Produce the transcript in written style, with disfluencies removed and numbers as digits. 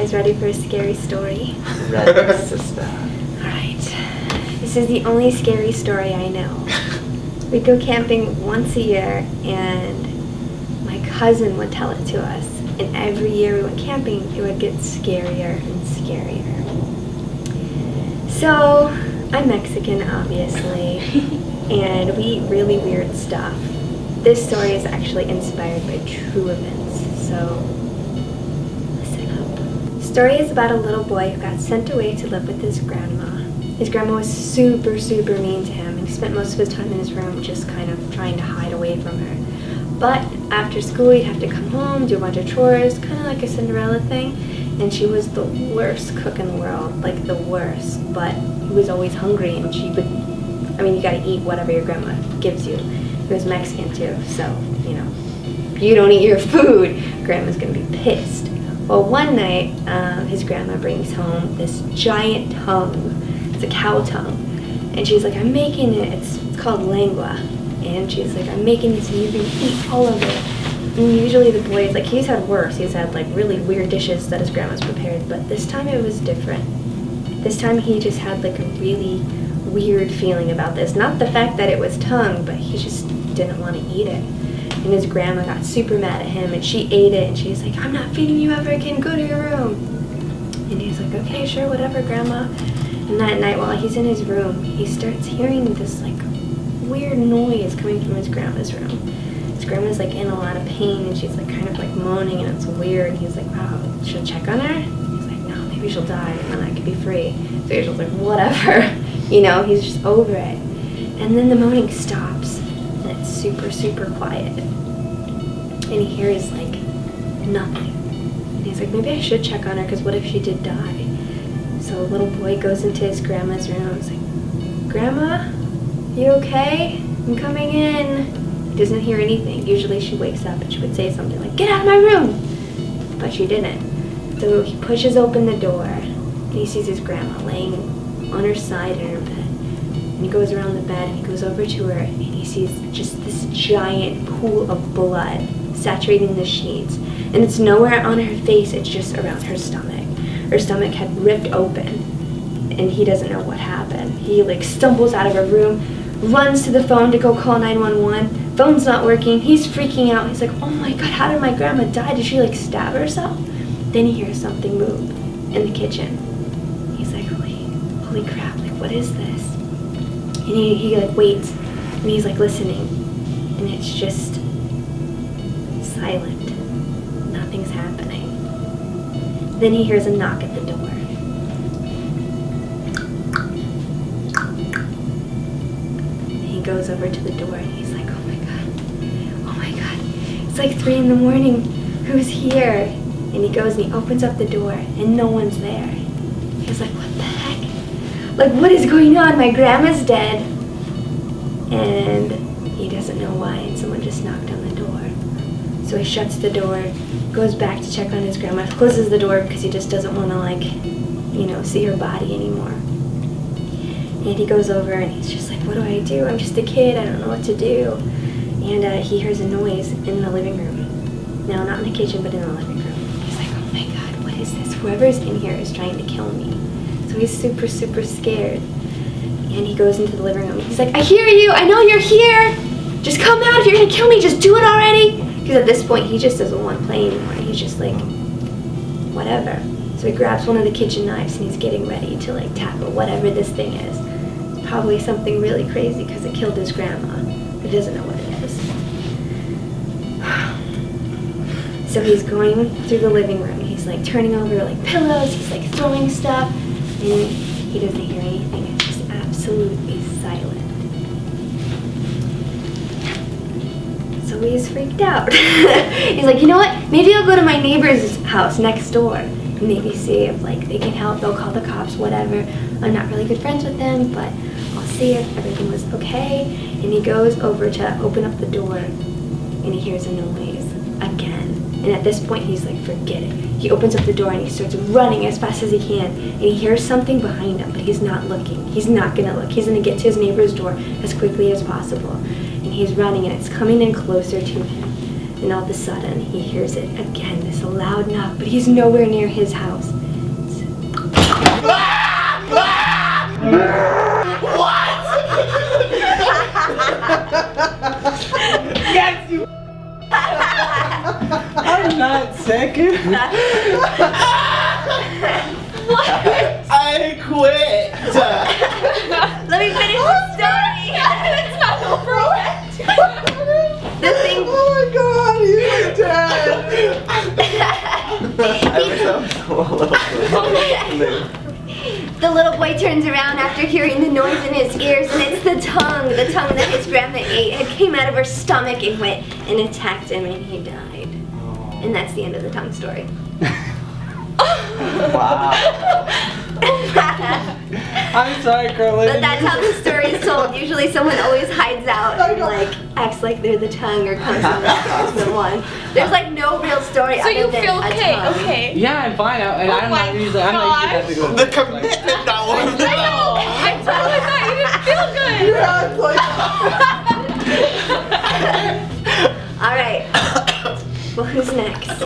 guys ready for a scary story? Ready, sister. Alright. This is the only scary story I know. We go camping once a year, and my cousin would tell it to us. And every year we went camping, it would get scarier and scarier. So, I'm Mexican, obviously, and we eat really weird stuff. This story is actually inspired by true events, so listen up. The story is about a little boy who got sent away to live with his grandma. His grandma was super mean to him, and he spent most of his time in his room just kind of trying to hide away from her. But after school, he'd have to come home, do a bunch of chores, kind of like a Cinderella thing, and she was the worst cook in the world, like the worst, but he was always hungry, and she would, you gotta eat whatever your grandma gives you. He was Mexican too, so, if you don't eat your food, grandma's gonna be pissed. Well, one night, his grandma brings home this giant tongue. It's a cow tongue. And she's like, I'm making it. It's called lengua. And she's like, I'm making this and you can eat all of it. And usually the boys, he's had worse. He's had, really weird dishes that his grandma's prepared. But this time it was different. This time he just had, a really weird feeling about this. Not the fact that it was tongue, but he just didn't want to eat it. And his grandma got super mad at him, and she ate it, and she's like, I'm not feeding you ever again, go to your room. And he's like, okay, sure, whatever, grandma. And that night, while he's in his room, he starts hearing this, weird noise coming from his grandma's room. His grandma's, in a lot of pain, and she's, kind of, moaning, and it's weird. And he's like, wow, should I check on her? And he's like, no, maybe she'll die, and then I could be free. So he's just like, whatever. He's just over it. And then the moaning stops, and it's super quiet. And he hears, nothing. And he's like, maybe I should check on her, because what if she did die? So a little boy goes into his grandma's room. He's like, Grandma, you okay? I'm coming in. He doesn't hear anything. Usually she wakes up and she would say something like, get out of my room. But she didn't. So he pushes open the door, and he sees his grandma laying on her side in her bed. And he goes around the bed, and he goes over to her, and he sees just this giant pool of blood saturating the sheets. And it's nowhere on her face, it's just around her stomach. Her stomach had ripped open, and he doesn't know what happened. He stumbles out of her room, runs to the phone to go call 911. Phone's not working. He's freaking out. He's like, oh my God, how did my grandma die? Did she stab herself? Then he hears something move in the kitchen. He's like, holy crap, what is this? And he waits, and he's listening, and it's just silent. Nothing's happening. Then he hears a knock at the door. And he goes over to the door, and he's like, oh my God, it's 3 a.m. Who's here? And he goes and he opens up the door, and no one's there. He's like, what the heck? What is going on? My grandma's dead. And he doesn't know why, and someone just knocked on the door. So he shuts the door, goes back to check on his grandma, closes the door because he just doesn't want to, see her body anymore. And he goes over, and he's just like, what do I do? I'm just a kid, I don't know what to do. And he hears a noise in the living room. No, not in the kitchen, but in the living room. He's like, oh my God, what is this? Whoever's in here is trying to kill me. So he's super scared. And he goes into the living room. He's like, I hear you, I know you're here. Just come out, if you're gonna kill me, just do it already. Because at this point, he just doesn't want to play anymore. He's just whatever. So he grabs one of the kitchen knives, and he's getting ready to tackle whatever this thing is. It's probably something really crazy because it killed his grandma, but he doesn't know what it is. So he's going through the living room. He's turning over pillows. He's throwing stuff, and he doesn't hear anything. It's just absolutely silent. So he's freaked out. He's like, you know what? Maybe I'll go to my neighbor's house next door and maybe see if they can help. They'll call the cops, whatever. I'm not really good friends with them, but I'll see if everything was okay. And he goes over to open up the door, and he hears a noise again. And at this point, he's like, forget it. He opens up the door, and he starts running as fast as he can. And he hears something behind him, but he's not looking. He's not gonna look. He's gonna get to his neighbor's door as quickly as possible. And he's running, and it's coming in closer to him. And all of a sudden, he hears it again, this loud knock, but he's nowhere near his house. What? Yes, you. I'm not second. What? I quit. Let me finish the story. It's not over yet. The thing. Oh my God, he's dead. I wish I was a little. The little boy turns around after hearing the noise in his ears, and it's the tongue that his grandma ate. It came out of her stomach and went and attacked him, and he died. Oh. And that's the end of the tongue story. Wow. I'm sorry, Carly. But that's how the story is told. Usually someone always hides out and like acts like they're the tongue or comes in as the one. There's like no real story So other you than feel a okay? tongue. Okay. Yeah, I'm fine. And Oh I'm my not usually have to go. The commitment that one. I know. I totally thought you didn't feel good. Yeah, it's like. All right. Well, who's next?